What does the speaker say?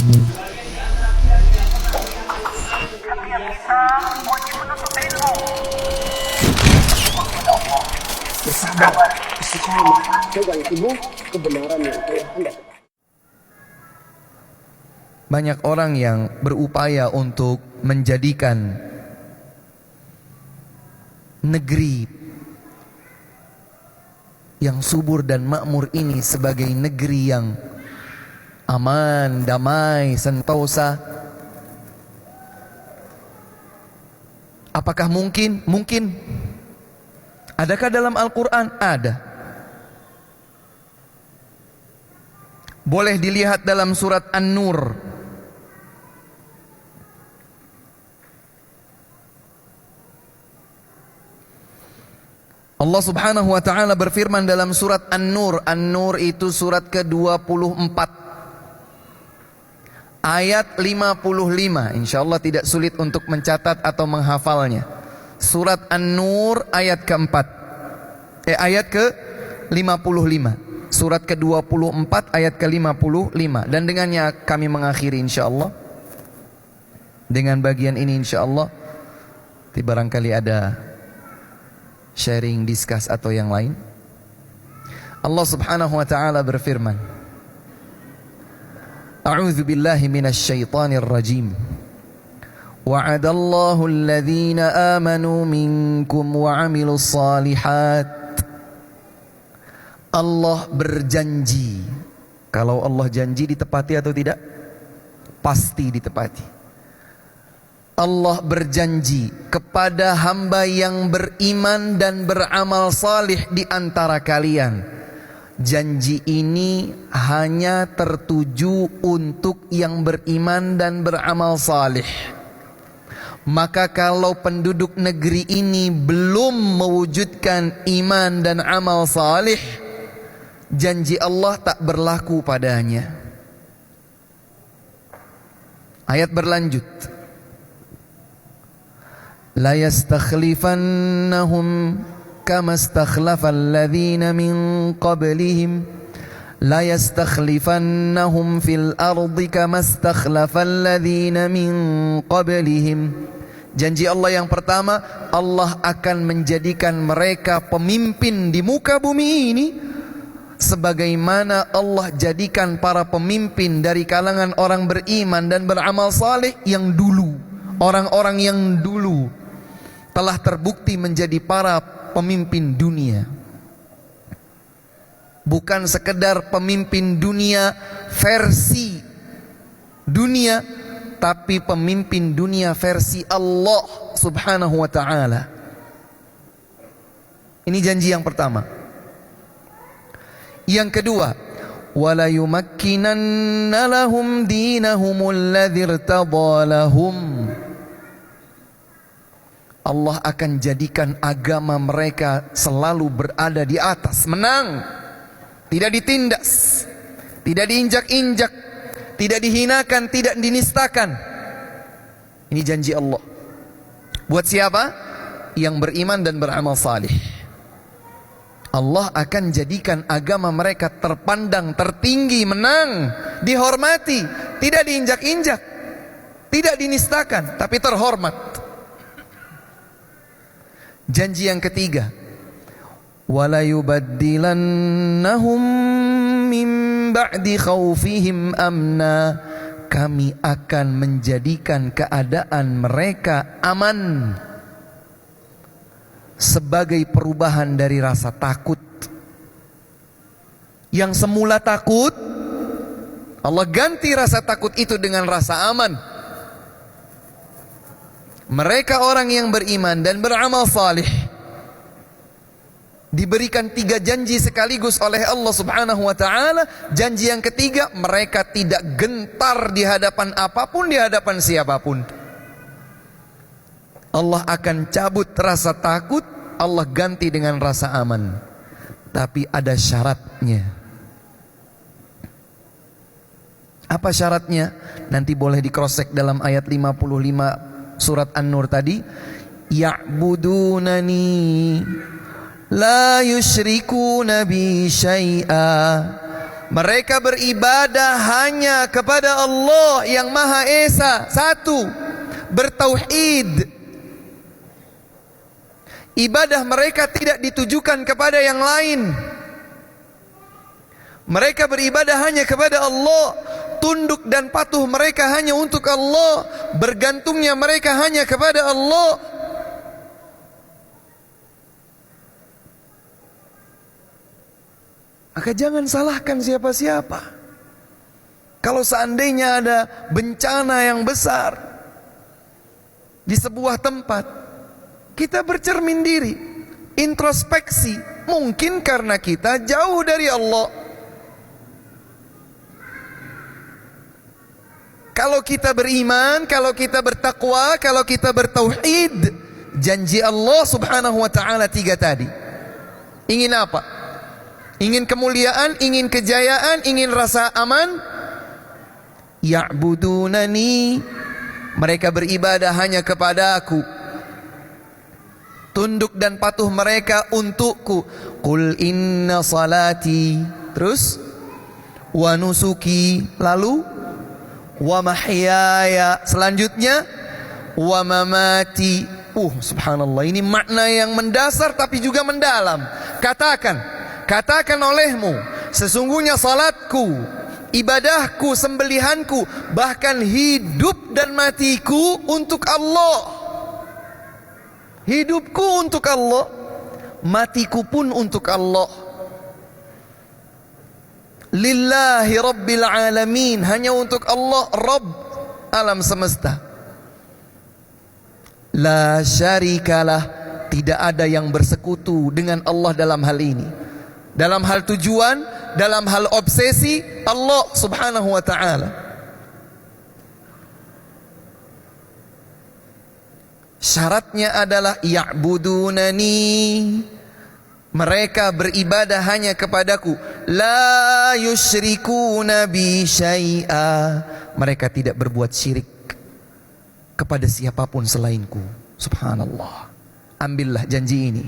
Setiap kita wajib menuntut ilmu. Bersabar, istiqomah, pegang teguh kebenaran yang telah Anda. Banyak orang yang berupaya untuk menjadikan negeri yang subur dan makmur ini sebagai negeri yang aman, damai, sentosa. Apakah mungkin? Mungkin. Adakah dalam Al-Quran? Ada. Boleh dilihat dalam surat An-Nur. Allah subhanahu wa ta'ala berfirman dalam surat An-Nur. An-Nur itu surat ke-24 ayat 55. InsyaAllah tidak sulit untuk mencatat atau menghafalnya. Surat An-Nur ayat keempat, ayat ke-55. Surat ke-24 ayat ke-55. Dan dengannya kami mengakhiri insyaAllah. Dengan bagian ini insyaAllah barangkali ada sharing, discuss atau yang lain. Allah subhanahu wa ta'ala berfirman, A'udzu billahi minasy syaithanir rajim. Wa'adallahu alladhina amanu minkum wa 'amilus shalihat. Allah berjanji. Kalau Allah janji ditepati atau tidak? Pasti ditepati. Allah berjanji kepada hamba yang beriman dan beramal salih di antara kalian. Janji ini hanya tertuju untuk yang beriman dan beramal salih. Maka kalau penduduk negeri ini belum mewujudkan iman dan amal salih, janji Allah tak berlaku padanya. Ayat berlanjut. La yastakhlifannahum kama istakhlafal ladzina min qablihim la yastakhlifannahum fil ardi kama istakhlafal ladzina min qablihim. Janji Allah yang pertama, Allah akan menjadikan mereka pemimpin di muka bumi ini sebagaimana Allah jadikan para pemimpin dari kalangan orang beriman dan beramal saleh yang dulu. Orang-orang yang dulu telah terbukti menjadi para pemimpin dunia. Bukan sekedar pemimpin dunia versi dunia, tapi pemimpin dunia versi Allah subhanahu wa ta'ala. Ini janji yang pertama. Yang kedua, wala yumakkinanna lahum dinahumul ladzi irtadha lahum. Allah akan jadikan agama mereka selalu berada di atas, menang, tidak ditindas, tidak diinjak-injak, tidak dihinakan, tidak dinistakan. Ini janji Allah. Buat siapa? Yang beriman dan beramal salih. Allah akan jadikan agama mereka terpandang, tertinggi, menang, dihormati, tidak diinjak-injak, tidak dinistakan, tapi terhormat. Janji yang ketiga, wala yubaddilannahum min ba'di khaufihim amna. Kami akan menjadikan keadaan mereka aman sebagai perubahan dari rasa takut. Yang semula takut, Allah ganti rasa takut itu dengan rasa aman. Mereka orang yang beriman dan beramal salih diberikan 3 janji sekaligus oleh Allah subhanahu wa ta'ala. Janji yang ketiga, mereka tidak gentar di hadapan apapun, di hadapan siapapun. Allah akan cabut rasa takut, Allah ganti dengan rasa aman. Tapi ada syaratnya. Apa syaratnya? Nanti boleh di cross check dalam ayat 55 surat An-Nur tadi. Ya'budunani la yusyrikuna bi syai'a Mereka beribadah hanya kepada Allah yang Maha Esa, satu, bertauhid. Ibadah mereka tidak ditujukan kepada yang lain. Mereka beribadah hanya kepada Allah. Tunduk dan patuh mereka hanya untuk Allah. Bergantungnya mereka hanya kepada Allah. Maka jangan salahkan siapa-siapa. Kalau seandainya ada bencana yang besar di sebuah tempat, kita bercermin diri, introspeksi. Mungkin karena kita jauh dari Allah. Kalau kita beriman, kalau kita bertakwa, kalau kita bertauhid, janji Allah subhanahu wa ta'ala 3 tadi. Ingin apa? Ingin kemuliaan, ingin kejayaan, ingin rasa aman. Ya'budunani, mereka beribadah hanya kepada Aku. Tunduk dan patuh mereka untukku. Qul inna salati, terus wa nusuki, lalu wa mahyaya, selanjutnya wa mamati. Subhanallah, ini makna yang mendasar tapi juga mendalam. Katakan olehmu, sesungguhnya salatku, ibadahku, sembelihanku, bahkan hidup dan matiku untuk Allah. Hidupku untuk Allah, matiku pun untuk Allah. Lillahi Rabbil Alamin, hanya untuk Allah, Rabb alam semesta. La syarikalah, tidak ada yang bersekutu dengan Allah dalam hal ini. Dalam hal tujuan, dalam hal obsesi, Allah subhanahu wa ta'ala. Syaratnya adalah ya'budunani, mereka beribadah hanya kepadaku. La yusyrikuna bi syai'a, mereka tidak berbuat syirik kepada siapapun selainku. Subhanallah. Ambillah janji ini.